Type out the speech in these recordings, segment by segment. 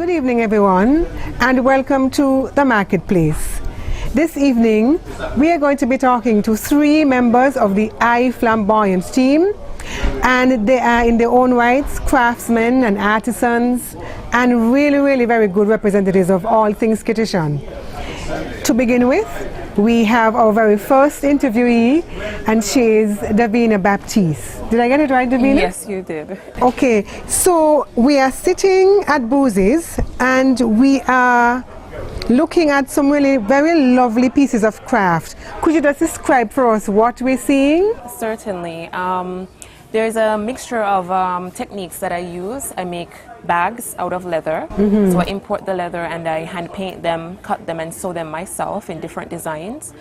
Good evening, everyone, and welcome to the marketplace. This evening, we are going to be talking to 3 members of the iFlambouyant team, and they are in their own rights craftsmen and artisans, and really very good representatives of all things Kitishan. To begin with, we have our very first interviewee, and she is Davina Baptiste. Did I get it right, Davina? Yes, you did. Okay, so we are sitting at Boozie's and we are looking at some really very lovely pieces of craft. Could you just describe for us what we're seeing? Certainly. There's a mixture of techniques that I use. I make bags out of leather. So I import the leather and I hand paint them, cut them and sew them myself in different designs.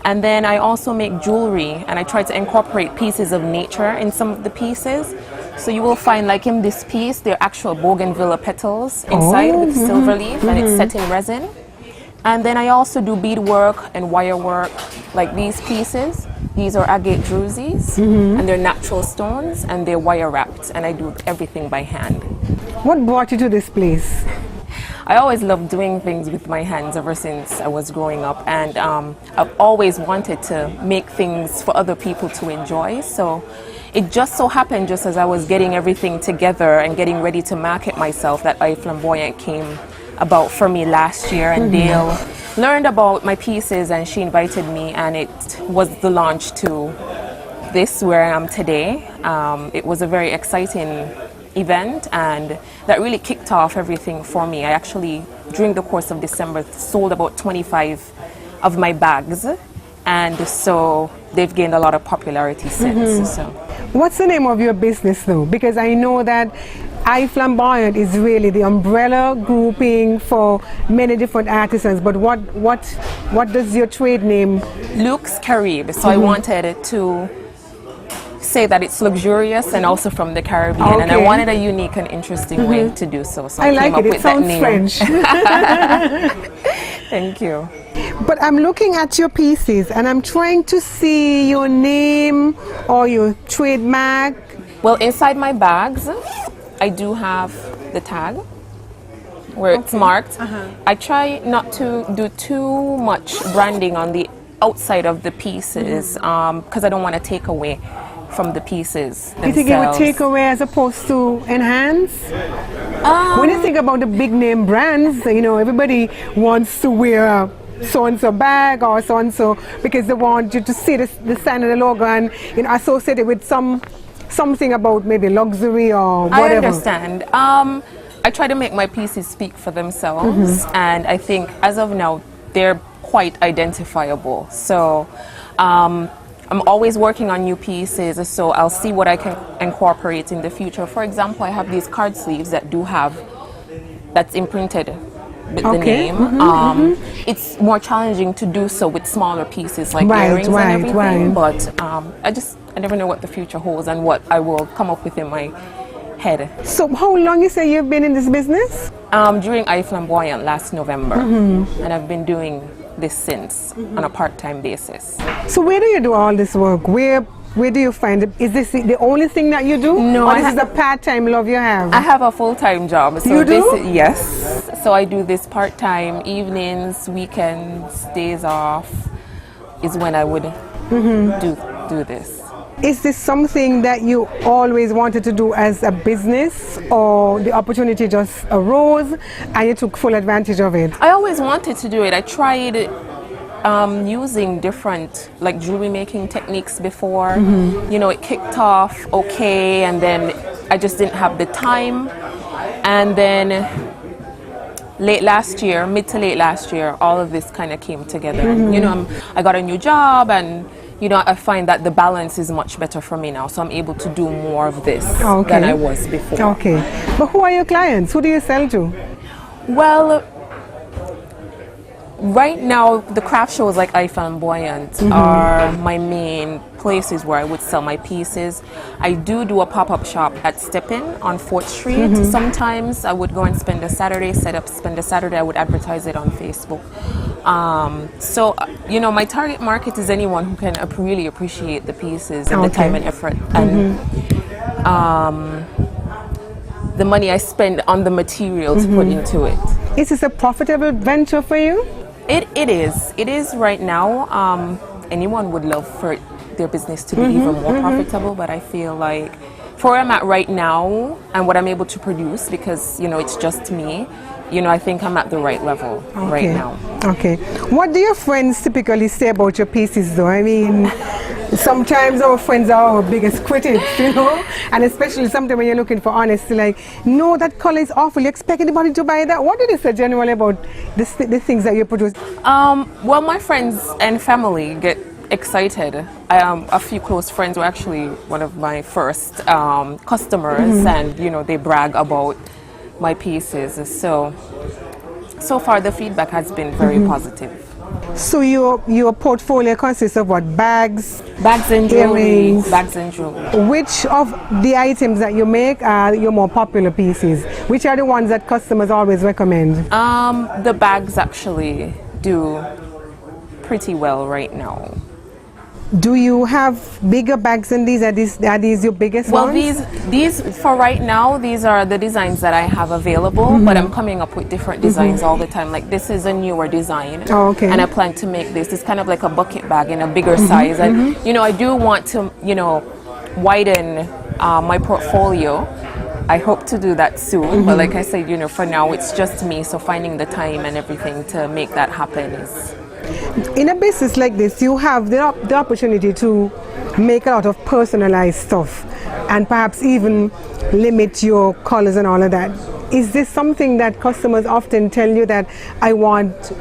And then I also make jewelry, and I try to incorporate pieces of nature in some of the pieces. So you will find, like in this piece, there are actual bougainvillea petals inside with silver leaf, and it's set in resin. And then I also do beadwork and wire work, like these pieces. These are agate drusies, and they're natural stones, and they're wire wrapped, and I do everything by hand. What brought you to this place? I always loved doing things with my hands ever since I was growing up, and I've always wanted to make things for other people to enjoy. So it just so happened, just as I was getting everything together and getting ready to market myself, that iFlambouyant came about for me last year, and Dale learned about my pieces and she invited me, and it was the launch to this where I am today. It was a very exciting event, and that really kicked off everything for me. I actually, during the course of December, sold about 25 of my bags, and so they've gained a lot of popularity since. So. What's the name of your business though? Because I know that iFlambouyant is really the umbrella grouping for many different artisans, but what does your trade name? Luke's Carib. So I wanted to say that it's luxurious and also from the Caribbean, and I wanted a unique and interesting way to do so. So I like came up it. with It sounds that name. French. Thank you. But I'm looking at your pieces and I'm trying to see your name or your trademark. Well, inside my bags, I do have the tag where it's marked. I try not to do too much branding on the outside of the pieces because I don't want to take away from the pieces themselves. You think it would take away as opposed to enhance? When you think about the big name brands, you know, everybody wants to wear a so-and-so bag or so-and-so because they want you to see the sign of the logo and, you know, associate it with something about maybe luxury or whatever. I understand. I try to make my pieces speak for themselves, and I think as of now they're quite identifiable. So I'm always working on new pieces, so I'll see what I can incorporate in the future. For example, I have these card sleeves that that's imprinted with the name. It's more challenging to do so with smaller pieces like earrings and everything, but I never know what the future holds and what I will come up with in my head. So how long you say you've been in this business? During iFlambouyant last November, and I've been doing this since on a part-time basis. So where do you do all this work? Where do you find it? Is this the only thing that you do? No, or this is a part-time love you have? I have a full-time job. So you do? Yes. So I do this part-time, evenings, weekends, days off is when I would do this. Is this something that you always wanted to do as a business, or the opportunity just arose and you took full advantage of it? I always wanted to do it. I tried using different like jewelry making techniques before. You know, it kicked off okay, and then I just didn't have the time. And then mid to late last year, all of this kind of came together. You know, I got a new job, and you know, I find that the balance is much better for me now, so I'm able to do more of this than I was before. Okay, but who are your clients? Who do you sell to? Well, right now the craft shows like iFlambouyant are my main places where I would sell my pieces. I do a pop-up shop at Step-In on 4th Street. Sometimes I would go and spend a Saturday, I would advertise it on Facebook. So, you know, my target market is anyone who can really appreciate the pieces and the time and effort. And the money I spend on the material to put into it. Is this a profitable venture for you? It is right now. Anyone would love for their business to be even more profitable, but I feel like for where I'm at right now and what I'm able to produce, because it's just me, I think I'm at the right level right now. Okay. What do your friends typically say about your pieces though? I mean, sometimes our friends are our biggest critics, and especially sometimes when you're looking for honesty, like, no, that color is awful, you expect anybody to buy that? What do they say generally about the things that you produce? Well, my friends and family get excited. A few close friends were actually one of my first customers, and they brag about my pieces. So far the feedback has been very positive. So your portfolio consists of what? Bags and jewelry. Earrings. Bags and jewelry. Which of the items that you make are your more popular pieces? Which are the ones that customers always recommend? The bags actually do pretty well right now. Do you have bigger bags than these? Are these your biggest ones? Well, these for right now, these are the designs that I have available, but I'm coming up with different designs all the time. Like this is a newer design. Oh, okay. And I plan to make this. It's kind of like a bucket bag in a bigger size. And, I do want to, widen my portfolio. I hope to do that soon. But like I said, for now, it's just me. So finding the time and everything to make that happen is... In a business like this, you have the opportunity to make a lot of personalized stuff and perhaps even limit your colors and all of that. Is this something that customers often tell you that I want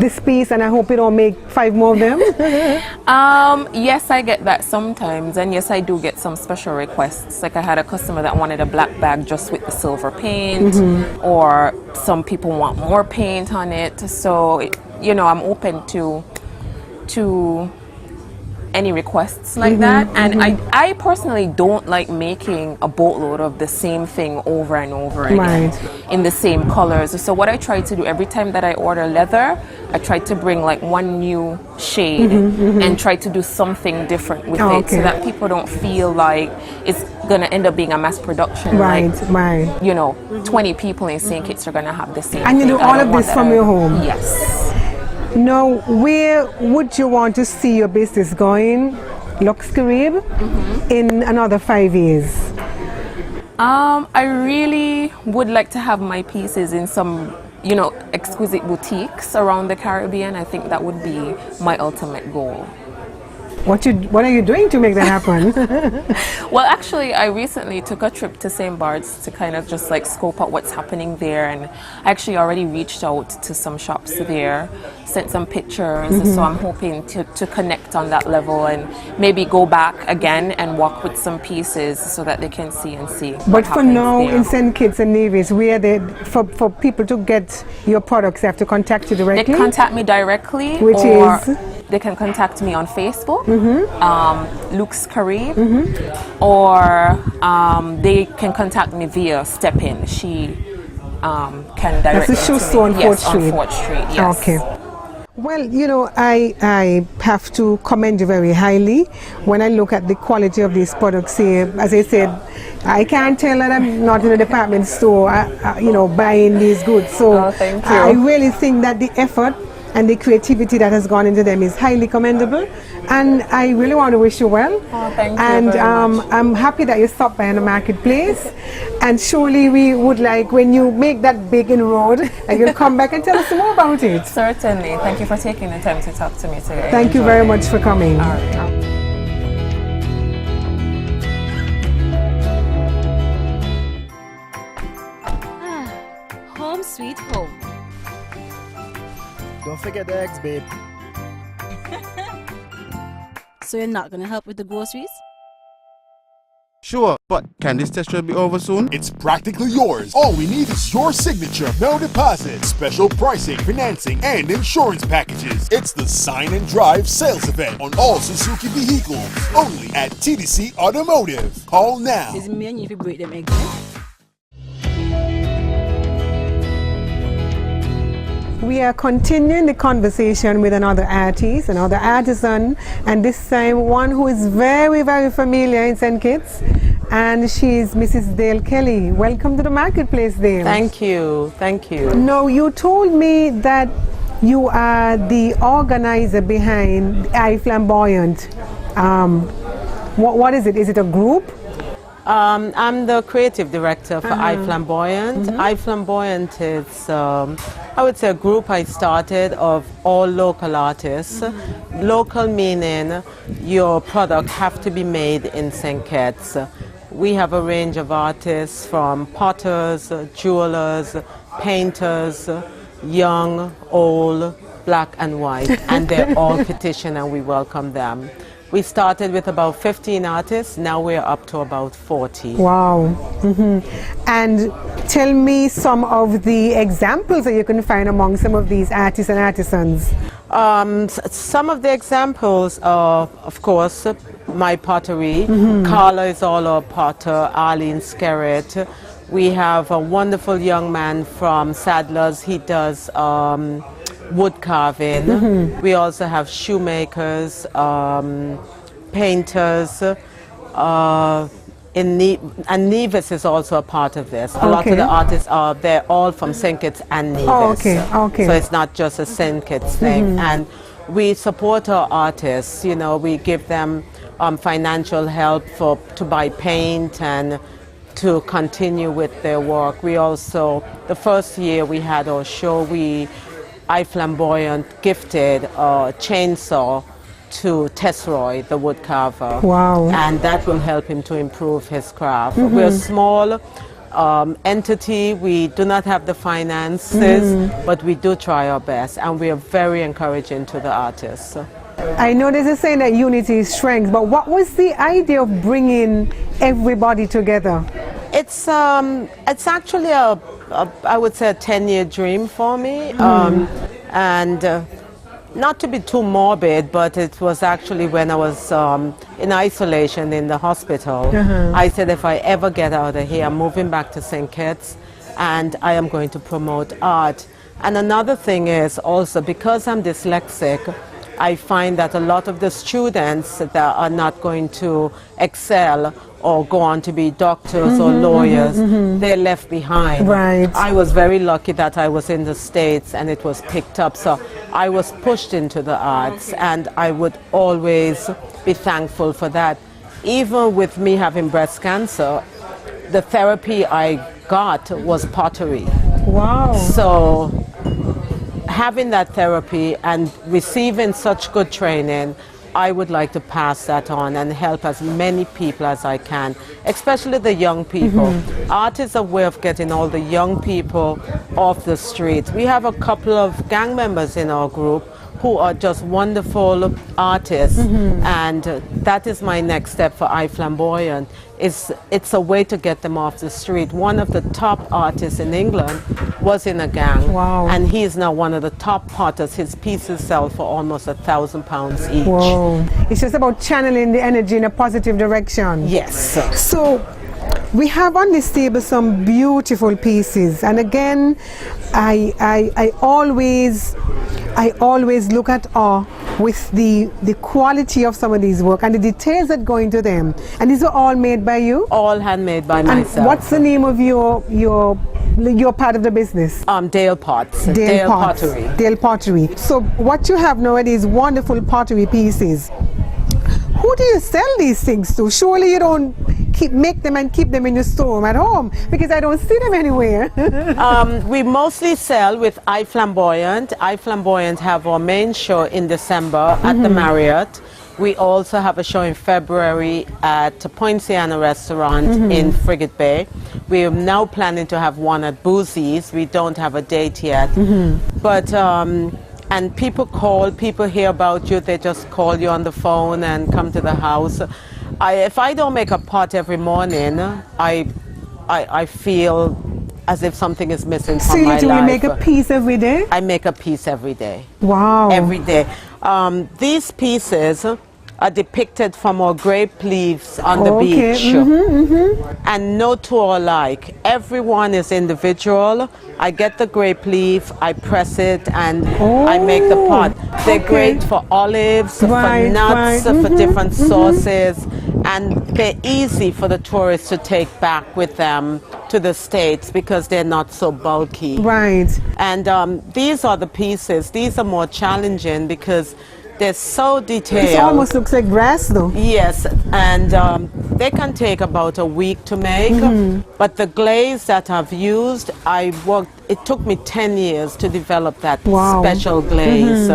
this piece and I hope you don't make 5 more of them? Yes, I get that sometimes, and yes, I do get some special requests. Like I had a customer that wanted a black bag just with the silver paint, or some people want more paint on it. So I'm open to any requests like that. And I personally don't like making a boatload of the same thing over and over again in the same colors. So what I try to do every time that I order leather, I try to bring like one new shade and try to do something different with it, so that people don't feel like it's gonna end up being a mass production. 20 people in St. Kitts are gonna have the same and thing. you do all of this from your home? Yes. Now, where would you want to see your business going, Lux Carib, in another 5 years? I really would like to have my pieces in some, exquisite boutiques around the Caribbean. I think that would be my ultimate goal. What are you doing to make that happen? Well, actually, I recently took a trip to St. Bart's to kind of just like scope out what's happening there, and I actually already reached out to some shops there, sent some pictures, so I'm hoping to connect on that level and maybe go back again and walk with some pieces so that they can see and see. But for now, in St. Kitts and Nevis, for people to get your products, they have to contact you directly? They contact me directly, which is? They can contact me on Facebook, Lux Carib, or they can contact me via Step In. She can direct me. That's the shoe store on Fort Street. On Fort Street, yes. Okay. Well, I have to commend you very highly. When I look at the quality of these products here, as I said, I can't tell that I'm not in a department store, buying these goods. So thank you. I really think that the effort and the creativity that has gone into them is highly commendable, and I really want to wish you well. Thank you and very much. I'm happy that you stopped by in the marketplace, and surely we would like, when you make that big inroad, you'll come back and tell us more about it. Certainly. Thank you for taking the time to talk to me today. Thank you very much for coming. All right. Home sweet home. Don't forget the eggs, babe. So you're not gonna help with the groceries? Sure, but can this test drive be over soon? It's practically yours. All we need is your signature, no deposit, special pricing, financing, and insurance packages. It's the Sign and Drive sales event on all Suzuki vehicles, only at TDC Automotive. Call now. It's me and you if you break them eggs. We are continuing the conversation with another artist, another artisan, and this time one who is very, very familiar in St. Kitts, and she's Mrs. Dale Kelly. Welcome to the marketplace, Dale. Thank you, thank you. Now, you told me that you are the organizer behind iFlambouyant. What is it? Is it a group? I'm the creative director for iFlambouyant. iFlambouyant is, I would say, a group I started of all local artists. Local meaning your product have to be made in St. Kitts. We have a range of artists from potters, jewelers, painters, young, old, black and white, and they're all petition and we welcome them. We started with about 15 artists, now we're up to about 40. Wow. And tell me some of the examples that you can find among some of these artists and artisans. Some of the examples are, of course, my pottery. Carla is all our potter, Arlene Skerritt. We have a wonderful young man from Sadler's, he does wood carving. We also have shoemakers, painters, and Nevis is also a part of this. A lot of the artists they're all from St. Kitts and Nevis. So it's not just a St. Kitts thing. And we support our artists, you know, we give them financial help to buy paint and to continue with their work. We also, the first year we had our show, iFlambouyant gifted a chainsaw to Tesroy, the wood carver. Wow. And that will help him to improve his craft. We're a small entity, we do not have the finances, but we do try our best and we are very encouraging to the artists. I know there's a saying that unity is strength, but what was the idea of bringing everybody together? It's actually I would say a 10-year dream for me, and not to be too morbid, but it was actually when I was in isolation in the hospital. I said, if I ever get out of here, I'm moving back to St. Kitts and I am going to promote art. And another thing is also, because I'm dyslexic, I find that a lot of the students that are not going to excel or go on to be doctors or lawyers, they're left behind. Right. I was very lucky that I was in the States and it was picked up, so I was pushed into the arts and I would always be thankful for that. Even with me having breast cancer, the therapy I got was pottery. Wow. So having that therapy and receiving such good training, I would like to pass that on and help as many people as I can, especially the young people. Art is a way of getting all the young people off the street. We have a couple of gang members in our group who are just wonderful artists, and that is my next step for iFlambouyant. It's a way to get them off the street. One of the top artists in England was in a gang, and he is now one of the top potters. His pieces sell for almost £1,000 each. Whoa. It's just about channeling the energy in a positive direction. Yes. So we have on this table some beautiful pieces, and again, I always look at awe with the quality of some of these work and the details that go into them. And these are all made by you? All handmade by myself. And what's the name of your part of the business? Dale Pots. Dale Pots. Pottery. Dale Pottery. So what you have now are these wonderful pottery pieces. Who do you sell these things to? Surely you don't make them and keep them in your store at home, because I don't see them anywhere. We mostly sell with iFlambouyant. iFlambouyant have our main show in December at the Marriott. We also have a show in February at Poinciana Restaurant in Frigate Bay. We are now planning to have one at Boosie's. We don't have a date yet. But and people hear about you, they just call you on the phone and come to the house. If I don't make a pot every morning, I feel as if something is missing from my life. So you make a piece every day? I make a piece every day. Wow. Every day. These pieces are depicted from our grape leaves on the beach. And no two are alike. Everyone is individual. I get the grape leaf, I press it, and I make the pot. They're great for olives, for nuts, for different sauces. and they're easy for the tourists to take back with them to the States because they're not so bulky. Right. And these are the pieces. These are more challenging because they're so detailed. This almost looks like brass though. Yes, and they can take about a week to make. But the glaze that I've used, it took me 10 years to develop that special glaze.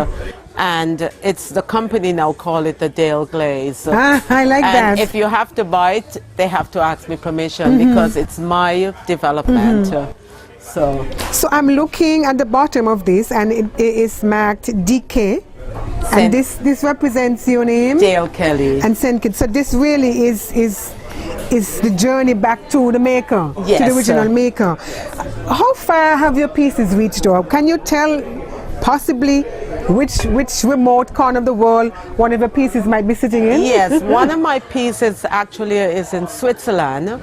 And it's the company now call it the Dale glaze. I like that. And if you have to buy it, they have to ask me permission because it's my development. So I'm looking at the bottom of this, and it is marked DK. And this represents your name, Dale Kelly, and St. Kitts. So this really is the journey back to the maker, to the original maker. How far have your pieces reached, though? Can you tell possibly which remote corner of the world one of your pieces might be sitting in? Yes, one of my pieces actually is in Switzerland.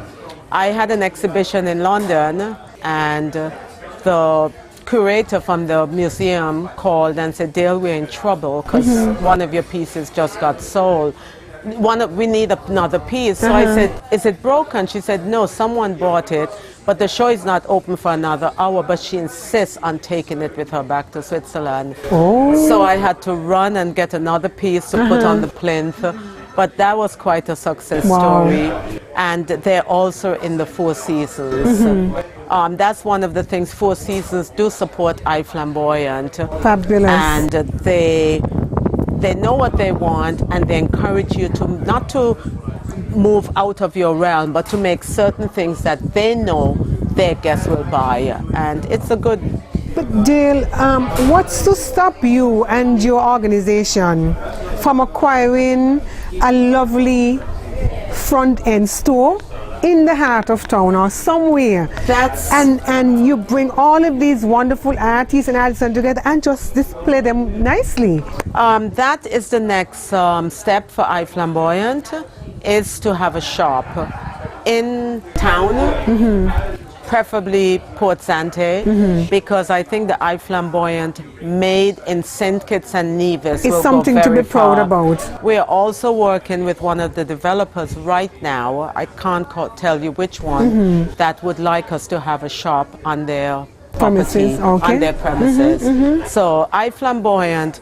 I had an exhibition in London, and the curator from the museum called and said, Dale, we're in trouble because one of your pieces just got sold. We need another piece. So I said, is it broken? She said, no, someone bought it, but the show is not open for another hour, but she insists on taking it with her back to Switzerland. So I had to run and get another piece to put on the plinth. But that was quite a success story. And they're also in the Four Seasons. That's one of the things. Four Seasons do support iFlambouyant. Fabulous. And they know what they want, and they encourage you to not to move out of your realm, but to make certain things that they know their guests will buy. And it's a good... But Dale, what's to stop you and your organization from acquiring a lovely front-end store in the heart of town or somewhere? And you bring all of these wonderful artists and artisans together and just display them nicely. That is the next step for iFlambouyant, is to have a shop in town, preferably Port Sante, because I think the iFlambouyant made in St. Kitts and Nevis is something to be proud about. We are also working with one of the developers right now, I can't tell you which one, that would like us to have a shop on their property, on their premises. So iFlambouyant,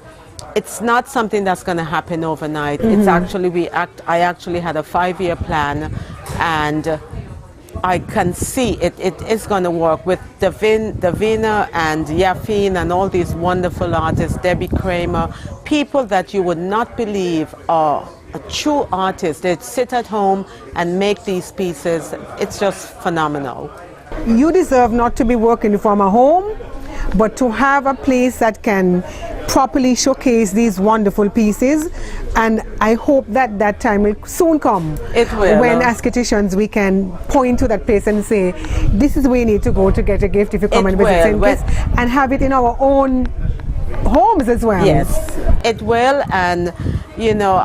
it's not something that's going to happen overnight. It's actually, I actually had a 5-year plan, and I can see it is going to work with Davina and Yafine and all these wonderful artists, Debbie Kramer, people that you would not believe are a true artist. They sit at home and make these pieces. It's just phenomenal. You deserve not to be working from a home, but to have a place that can properly showcase these wonderful pieces, and I hope that that time will soon come. It will. When as Kittitians we can point to that place and say, this is where you need to go to get a gift if you come and visit St. Kitts, and have it in our own homes as well. Yes, it will. And you know,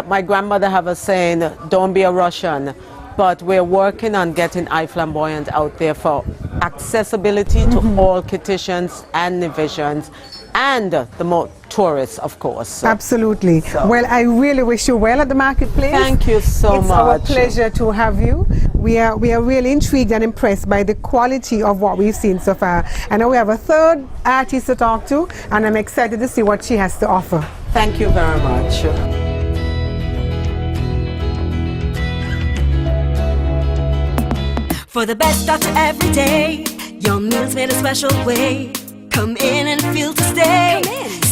my grandmother have a saying, don't be a Russian. But we're working on getting iFlambouyant out there for accessibility to all Kittitians and Nevisians, and the more tourists, of course. Absolutely. So. Well, I really wish you well at the marketplace. Thank you so much. It's our pleasure to have you. We are really intrigued and impressed by the quality of what we've seen so far. And now we have a third artist to talk to, and I'm excited to see what she has to offer. Thank you very much. For the best start to every day, your meals made a special way. Come in and feel to stay.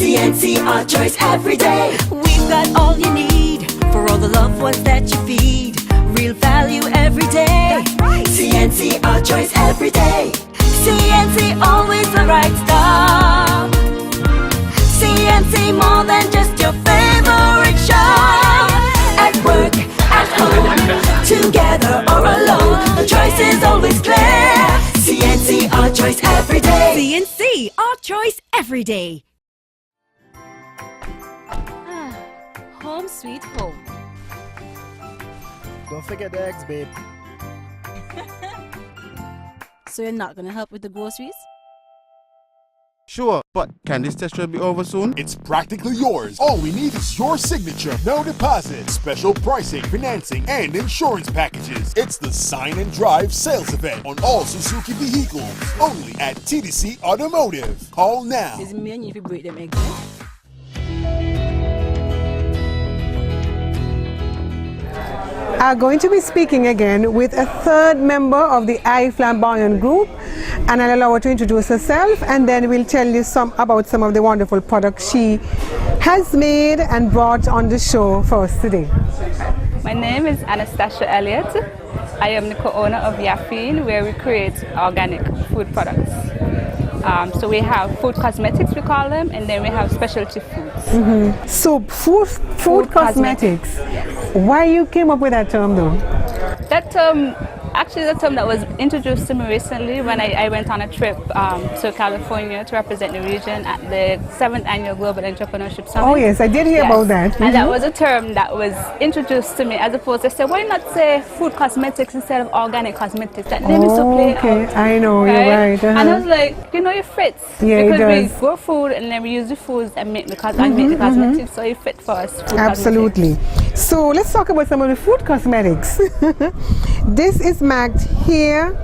CNC, our choice every day. We've got all you need for all the loved ones that you feed. Real value every day. That's right. CNC, our choice every day. CNC, always the right stuff. CNC, more than just your favorite shop. At work, at home, together or alone, the choice is always clear. CNC, our choice every day. CNC, our choice every day. Home sweet home. Don't forget the eggs, babe. So you're not gonna help with the groceries? Sure, but can this test drive be over soon? It's practically yours. All we need is your signature, no deposit, special pricing, financing, and insurance packages. It's the Sign and Drive sales event on all Suzuki vehicles, only at TDC Automotive. Call now. Are going to be speaking again with a third member of the iFlambouyant group, and I'll allow her to introduce herself, and then we'll tell you about some of the wonderful products she has made and brought on the show for us today. My name is Anastasia Elliott. I am the co-owner of Yaffine, where we create organic food products. So we have food cosmetics, we call them, and then we have specialty foods. So food cosmetics. Why you came up with that term though? That term, actually the term that was introduced to me recently when I went on a trip to California to represent the region at the 7th Annual Global Entrepreneurship Summit. Oh yes, I did hear about that. And that was a term that was introduced to me, as opposed to say, why not say food cosmetics instead of organic cosmetics? That name is so plain out. I know, you're right. And I was like, you know, it fits. Yeah, because it does. we grow food and then we use the foods and make the cosmetics, so it fit for us. Absolutely. So let's talk about some of the food cosmetics. This is marked hair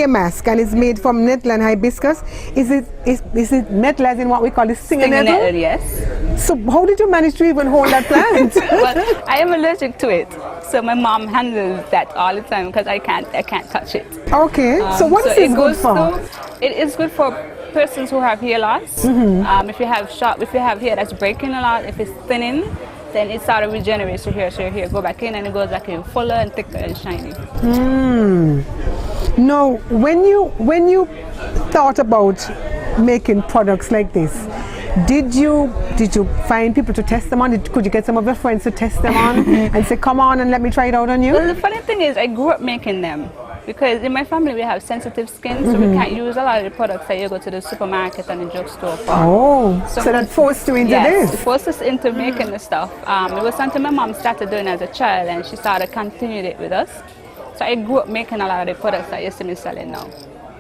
mask, and it's made from nettle and hibiscus. Is it nettle as in what we call the singer nettle? Yes. So how did you manage to even hold that plant? Well, I am allergic to it, so my mom handles that all the time because I can't touch it. Okay. So what is it good for? It is good for persons who have hair loss. If you have hair that's breaking a lot, if it's thinning, then it sort of regenerates your hair, so your hair go back in and it goes back in fuller and thicker and shiny. Now, when you thought about making products like this, did you find people to test them on? Could you get some of your friends to test them on and say, come on and let me try it out on you? Well, the funny thing is, I grew up making them. Because in my family we have sensitive skin, so we can't use a lot of the products that you go to the supermarket and the drugstore for. Oh, so that forced you into this? Yes, it forced us into making the stuff. It was something my mom started doing as a child, and she sort of continued it with us. So I grew up making a lot of the products that you see me selling now.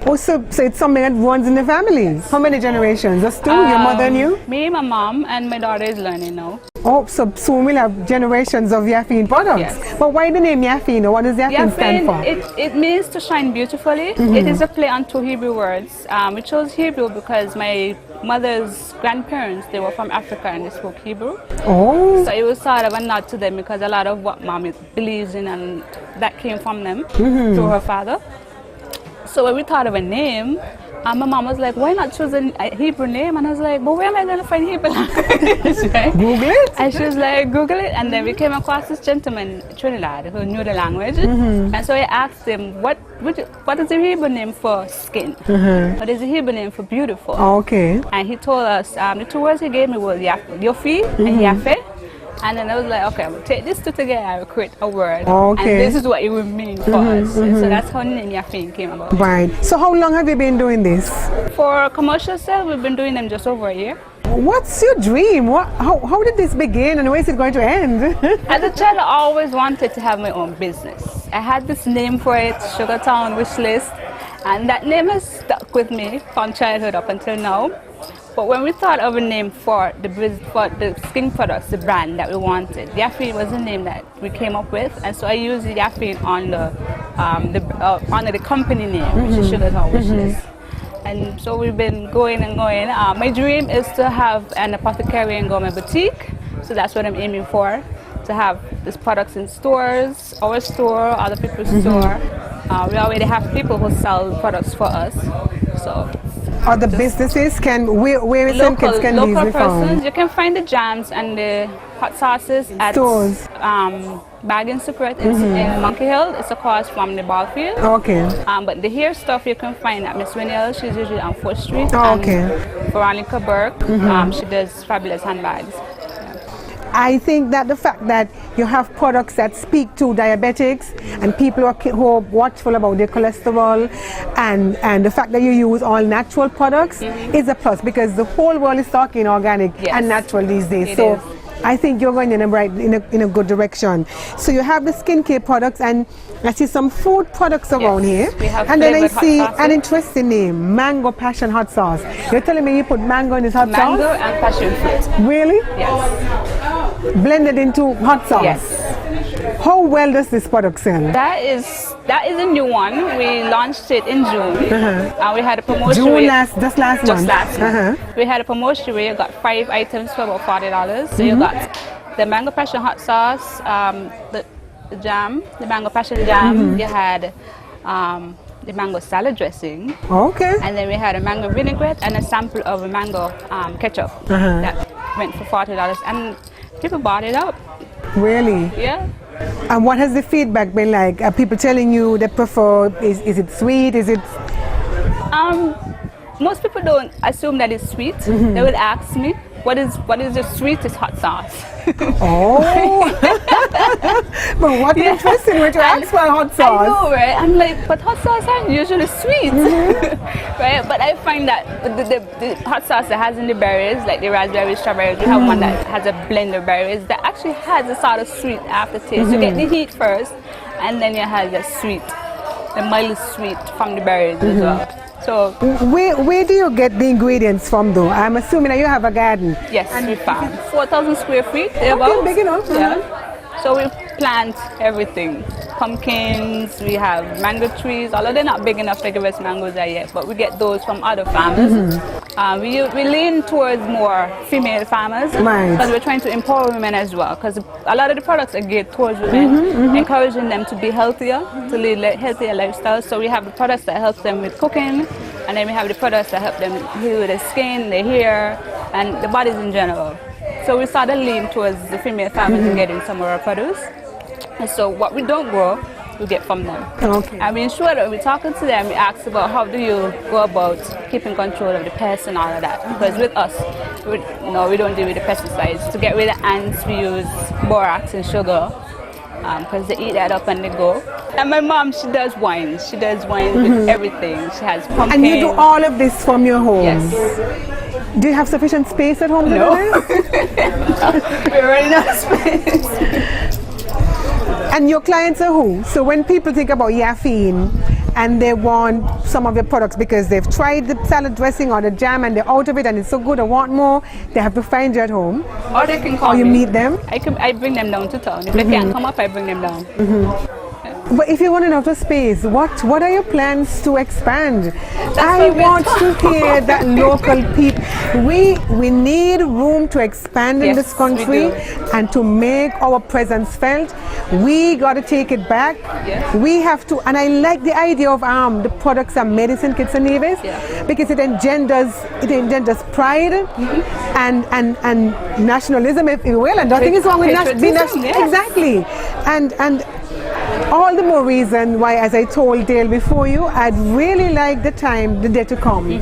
Oh, so it's something that runs in the family. How many generations? Just two? Your mother and you? Me, my mom, and my daughter is learning now. Oh, so soon we'll have generations of Yaffine products. Yes. But why the name Yaffine? What does Yaffine stand for? It means to shine beautifully. It is a play on two Hebrew words. We chose Hebrew because my mother's grandparents, they were from Africa and they spoke Hebrew. Oh. So it was sort of a nod to them because a lot of what mom believes in, and that came from them through her father. So when we thought of a name, my mom was like, why not choose a Hebrew name? And I was like, but where am I going to find Hebrew language? Right? Google it? And she was like, Google it. And then we came across this gentleman in Trinidad who knew the language. And so I asked him, what is the Hebrew name for skin? What is the Hebrew name for beautiful? Okay. And he told us, the two words he gave me was Yofi and Yafe. And then I was like, okay, I will take these two together, I will create a word. Okay. And this is what it would mean for us. So that's how the name Yaffine came about. Right. So how long have you been doing this? For commercial sale, we've been doing them just over a year. What's your dream? How did this begin and where is it going to end? As a child, I always wanted to have my own business. I had this name for it, Sugartown Wish List. And that name has stuck with me from childhood up until now. But when we thought of a name for the skin products, the brand that we wanted, Yaffine was the name that we came up with, and so I used Yaffine on under the company name, which is Sugartown Wish List. And so we've been going and going. My dream is to have an apothecary and gourmet boutique, so that's what I'm aiming for, to have these products in stores, our store, other people's store. We already have people who sell products for us, so. Other businesses where kids can local be persons, found? you can find the jams and the hot sauces at stores. Bag and Secret in Monkey Hill. It's across from the ball field. Okay. But the hair stuff you can find at Miss Winnell. She's usually on 4th Street. Okay. Veronica Burke, she does fabulous handbags. I think that the fact that you have products that speak to diabetics and people who are watchful about their cholesterol, and the fact that you use all natural products is a plus, because the whole world is talking organic and natural these days. So I think you're going in a good direction. So you have the skincare products, and I see some food products around here. We have and then I flavored hot see sauces. an interesting name, Mango Passion Hot Sauce. You're telling me you put mango in this hot Mango sauce? and passion fruit. Really? Yes. Blended into hot sauce? Yes. How well does this product sell? That is a new one. We launched it in June. And we had a promotion. Just last month. We had a promotion where you got 5 items for about $40. So you got the mango passion hot sauce, the jam, the mango passion jam. You had the mango salad dressing. Okay. And then we had a mango vinaigrette and a sample of a mango ketchup that went for $40. And people bought it up. Really? Yeah. And what has the feedback been like? Are people telling you they prefer, is it sweet, is it? Most people don't assume that it's sweet. They will ask me, what is the sweetest hot sauce? Oh! But what interesting way to ask for a hot sauce. I know, right? I'm like, but hot sauce aren't usually sweet. Right? But I find that the hot sauce that has in the berries, like the raspberry, strawberries, we have one that has a blend of berries that actually has a sort of sweet aftertaste. You get the heat first, and then you have the sweet, the mild sweet from the berries as well. So where do you get the ingredients from though? I'm assuming that you have a garden. yes, we found 4,000 square feet. Okay, big enough. Yeah. So we plant everything. Pumpkins, we have mango trees, although they're not big enough to give us mangoes there yet, but we get those from other farmers. We lean towards more female farmers because we're trying to empower women as well, because a lot of the products are geared towards women, encouraging them to be healthier, to lead healthier lifestyles. So we have the products that help them with cooking, and then we have the products that help them heal their skin, their hair, and the bodies in general. So we started leaning towards the female farmers and getting some of our produce. And so what we don't grow, we get from them. Okay. And we ensure that we're talking to them, we ask about how do you go about keeping control of the pests and all of that. Because with us, we don't deal with the pesticides. To get rid of ants, we use borax and sugar, because they eat that up and they go. And my mom, she does wines. She does wines with everything. She has pumpkin. And you do all of this from your home? Yes. Do you have sufficient space at home? No. We're running out of space. And your clients are who? So when people think about Yaffine and they want some of your products because they've tried the salad dressing or the jam and they're out of it and it's so good and want more, they have to find you at home? Or they can call me. Or you meet them? I bring them down to town. If they can't come up, I bring them down. But if you want enough space, what are your plans to expand? I want to hear that local people. We need room to expand in this country and to make our presence felt. We got to take it back. Yes. We have to, and I like the idea of the products are medicine kits and nevis because it engenders pride and nationalism, if you will. And nothing is wrong with being national. Exactly. And all the more reason why, as I told Dale before you, I'd really like the day to come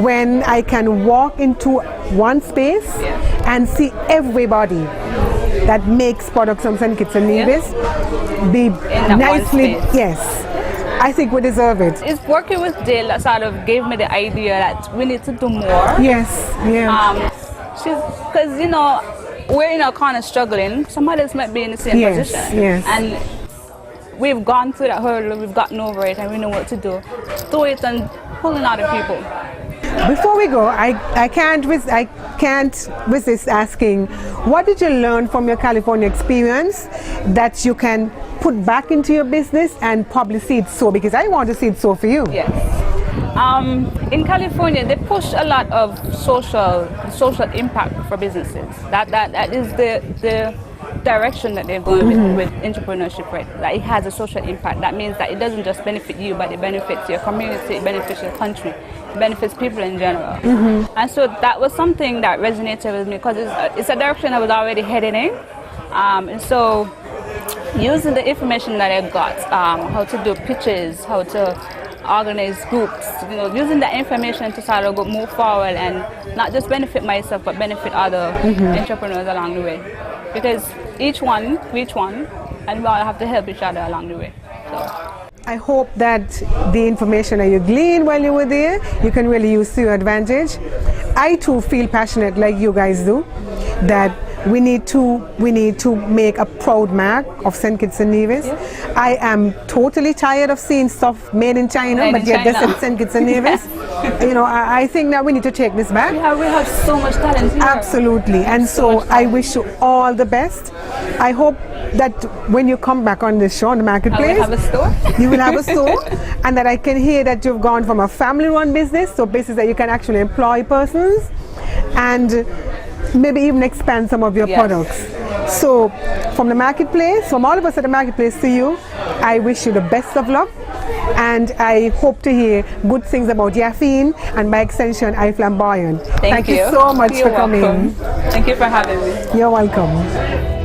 when I can walk into one space and see everybody that makes products from St. Kitts and Nevis be nicely, I think we deserve it. It's working with Dale that sort of gave me the idea that we need to do more. Yes, yeah. Because, we're kind of struggling. Some others might be in the same position. Yes. And we've gone through that hurdle, we've gotten over it, and we know what to do. Do it and pulling other people. Before we go, I can't resist asking, what did you learn from your California experience that you can put back into your business and probably see it soar? Because I want to see it soar for you. Yes. In California, they push a lot of social impact for businesses. That is the direction that they're going with entrepreneurship, right? That it has a social impact. That means that it doesn't just benefit you, but it benefits your community, it benefits your country, it benefits people in general. And so that was something that resonated with me because it's a direction I was already heading in. And so using the information that I got, how to do pitches, how to organize groups, using that information to sort of move forward and not just benefit myself, but benefit other entrepreneurs along the way. Because each one, and we all have to help each other along the way. So I hope that the information that you gleaned while you were there, you can really use to your advantage. I too feel passionate like you guys do, that we need to make a proud mark of St. Kitts and Nevis. Yes. I am totally tired of seeing stuff made in China, Made but in yet China. this is St. Kitts and Nevis. You know, I think that we need to take this back. We have so much talent here. Absolutely, and so I wish you all the best. I hope that when you come back on this show, on the marketplace, I will have a store. you will have a store, and that I can hear that you've gone from a family-run business, so business that you can actually employ persons, and maybe even expand some of your products. So, from the marketplace, from all of us at the marketplace to you, I wish you the best of luck, and I hope to hear good things about Yaffine and by extension iFlambouyant. Thank you so much You're for coming. welcome. Thank you for having me. You're welcome.